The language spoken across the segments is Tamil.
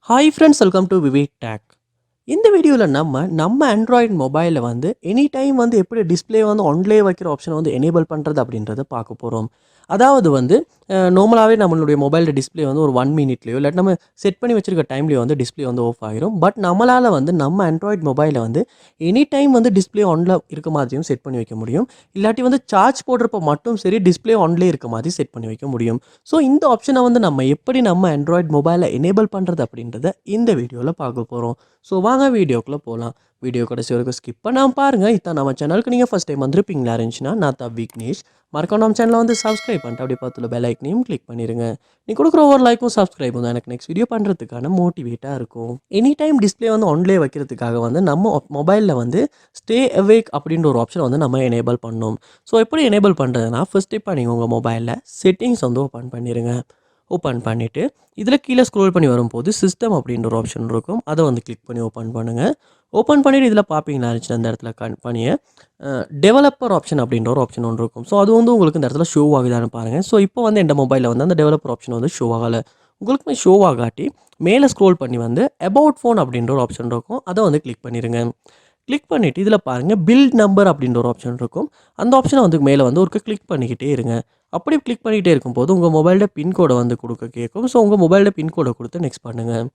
Hi friends, welcome to VividTech. இந்த வீடியோவில் நம்ம ஆண்ட்ராய்டு மொபைலில் எனி டைம் எப்படி டிஸ்ப்ளே ஒன்லேயே வைக்கிற ஆப்ஷனை எனேபிள் பண்ணுறது அப்படின்றத பார்க்க போகிறோம். அதாவது நார்மலாகவே நம்மளுடைய மொபைலில் டிஸ்ப்ளே ஒரு 1 மினிட்லையோ இல்லாட்டி நம்ம செட் பண்ணி வச்சிருக்க டைம்லேயோ டிஸ்ப்ளே ஆஃப் ஆகிரும். பட் நம்மளால் நம்ம ஆண்ட்ராய்டு மொபைலில் எனி டைம் டிஸ்ப்ளே ஆனில் இருக்க மாதிரியும் செட் பண்ணி வைக்க முடியும். இல்லாட்டி சார்ஜ் போடுறப்ப மட்டும் சரி டிஸ்ப்ளே ஆன்லேயே இருக்க மாதிரி செட் பண்ணி வைக்க முடியும். ஸோ இந்த ஆப்ஷனை நம்ம எப்படி நம்ம ஆண்ட்ராய்டு மொபைலில் எனேபிள் பண்ணுறது அப்படின்றத இந்த வீடியோவில் பார்க்க போகிறோம். ஸோ வாங்க வீடியோக்குள்ளே போகலாம். வீடியோ கடைசி வரைக்கும் ஸ்கிப் பண்ணாமல் பாருங்கள். இதான் நம்ம சேனலுக்கு நீங்கள் ஃபஸ்ட் டைம் வந்திருப்பீங்களா இருந்துச்சுன்னா நான் தான் விக்னேஷ். மறக்காம நம்ம சேனலை சப்ஸ்கிரைப் பண்ணிட்டு அப்படியே பார்த்துல பெல் ஐக்கனையும் கிளிக் பண்ணிடுங்க. நீ கொடுக்குற ஒவ்வொரு லைக்கும் சப்ஸ்கிரைப் எனக்கு நெக்ஸ்ட் வீடியோ பண்ணுறதுக்கான மோட்டிவேட்டாக இருக்கும். எனி டைம் டிஸ்ப்ளே ஆன்லேயே வைக்கிறதுக்காக நம்ம மொபைலில் ஸ்டே அவேக் அப்படின்ற ஒரு ஆப்ஷன் நம்ம எனேபிள் பண்ணணும். ஸோ எப்படி எனேபிள் பண்ணுறதுனா ஃபர்ஸ்ட் இப்போ நீங்கள் உங்கள் மொபைலில் செட்டிங்ஸ் ஓப்பன் பண்ணிடுங்க. ஓப்பன் பண்ணிவிட்டு இதில் கீழே ஸ்க்ரோல் பண்ணி வரும்போது சிஸ்டம் அப்படின்ற ஒரு ஆப்ஷன் இருக்கும். அதை கிளிக் பண்ணி ஓப்பன் பண்ணுங்கள். ஓப்பன் பண்ணிவிட்டு இதில் பார்ப்பீங்களா இருந்துச்சு அந்த இடத்துல பண்ணிய டெவலப்பர் ஆப்ஷன் அப்படின்ற ஒரு ஆப்ஷன் ஒன்று இருக்கும். ஸோ அது உங்களுக்கு இந்த இடத்துல ஷோ ஆகுதான்னு பாருங்கள். ஸோ இப்போ எந்த மொபைலில் அந்த டெவலப்பர் ஆப்ஷன் ஷோ ஆகலை. உங்களுக்கு ஷோ ஆகாட்டி மேலே ஸ்க்ரோல் பண்ணி அபவுட் ஃபோன் அப்படின்ற ஒரு ஆப்ஷன் இருக்கும். அதை கிளிக் பண்ணிடுங்க. கிளிக் பண்ணிவிட்டு இதில் பாருங்கள் பில்ட் நம்பர் அப்படின்ற ஒரு ஆப்ஷன் இருக்கும். அந்த ஆப்ஷனை மேலே ஒரு கிளிக் பண்ணிக்கிட்டே இருங்க. அப்படி கிளிக் பண்ணிகிட்டே இருக்கும்போது உங்கள் மொபைலில் பின்கோடை கொடுக்க கேட்கும். ஸோ உங்கள் மொபைலில் பின்கோடை கொடுத்து நெக்ஸ்ட் பண்ணுங்கள்.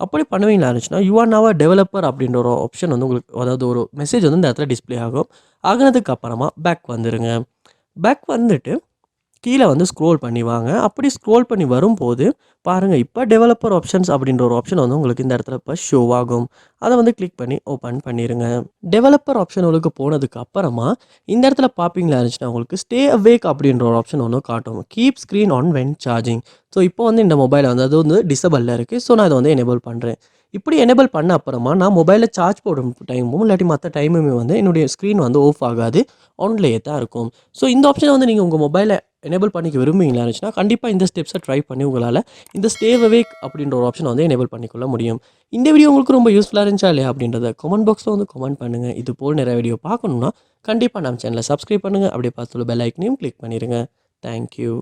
அப்படி பண்ணுவீங்களா இருந்துச்சுன்னா யூ ஆர் நவ் டெவலப்பர் அப்படின்ற ஒரு ஆப்ஷன் உங்களுக்கு அதாவது ஒரு மெசேஜ் இந்த இடத்துல டிஸ்ப்ளே ஆகும். ஆகினதுக்கு அப்புறமா பேக் வந்துடுங்க. பேக் வந்துட்டு கீழே ஸ்க்ரோல் பண்ணி வாங்க. அப்படி ஸ்க்ரோல் பண்ணி வரும்போது பாருங்கள் இப்போ டெவலப்பர் ஆப்ஷன்ஸ் அப்படின்ற ஒரு ஆப்ஷன் உங்களுக்கு இந்த இடத்துல இப்போ ஷோ ஆகும். அதை கிளிக் பண்ணி ஓப்பன் பண்ணிடுங்க. டெவலப்பர் ஆப்ஷன் உங்களுக்கு போனதுக்கு அப்புறமா இந்த இடத்துல பார்ப்பீங்களா இருந்துச்சுன்னா உங்களுக்கு ஸ்டே அவேக் அப்படின்ற ஒரு ஆப்ஷன் காட்டும். Keep screen on when charging. So இப்போ இந்த மொபைல் அது டிசபிளில் இருக்குது. ஸோ நான் அதை எனேபிள் பண்ணுறேன். இப்படி எனேபிள் பண்ண அப்புறமா நான் மொபைலில் சார்ஜ் போடும் டைமும் இல்லாட்டி மற்ற டைமுமே என்னுடைய ஸ்க்ரீன் ஆஃப் ஆகாது, ஆன்லேயே தான் இருக்கும். ஸோ இந்த ஆப்ஷனை நீங்கள் உங்கள் மொபைலை எனேபிள் பண்ணிக்க விரும்புவீங்களா இருந்துச்சுன்னா கண்டிப்பாக இந்த ஸ்டெப்ஸை ட்ரை பண்ணி உங்களால் இந்த ஸ்டே அவேக் அப்படின்ற ஒரு ஆப்ஷன் எனேபிள் பண்ணிக்கொள்ள முடியும். இந்த வீடியோ உங்களுக்கு ரொம்ப யூஸ்ஃபுல்லாக இருந்துச்சா இல்லையா அப்படின்றத கமெண்ட் பாக்ஸில் கமெண்ட் பண்ணுங்கள். இது போல் நிறைய வீடியோ பார்க்கணுன்னா கண்டிப்பாக நம்ம சேனலை சப்ஸ்கிரைப் பண்ணுங்கள். அப்படியே பார்த்து பெல் ஐக்கனையும் கிளிக் பண்ணிடுங்க. தேங்க்யூ.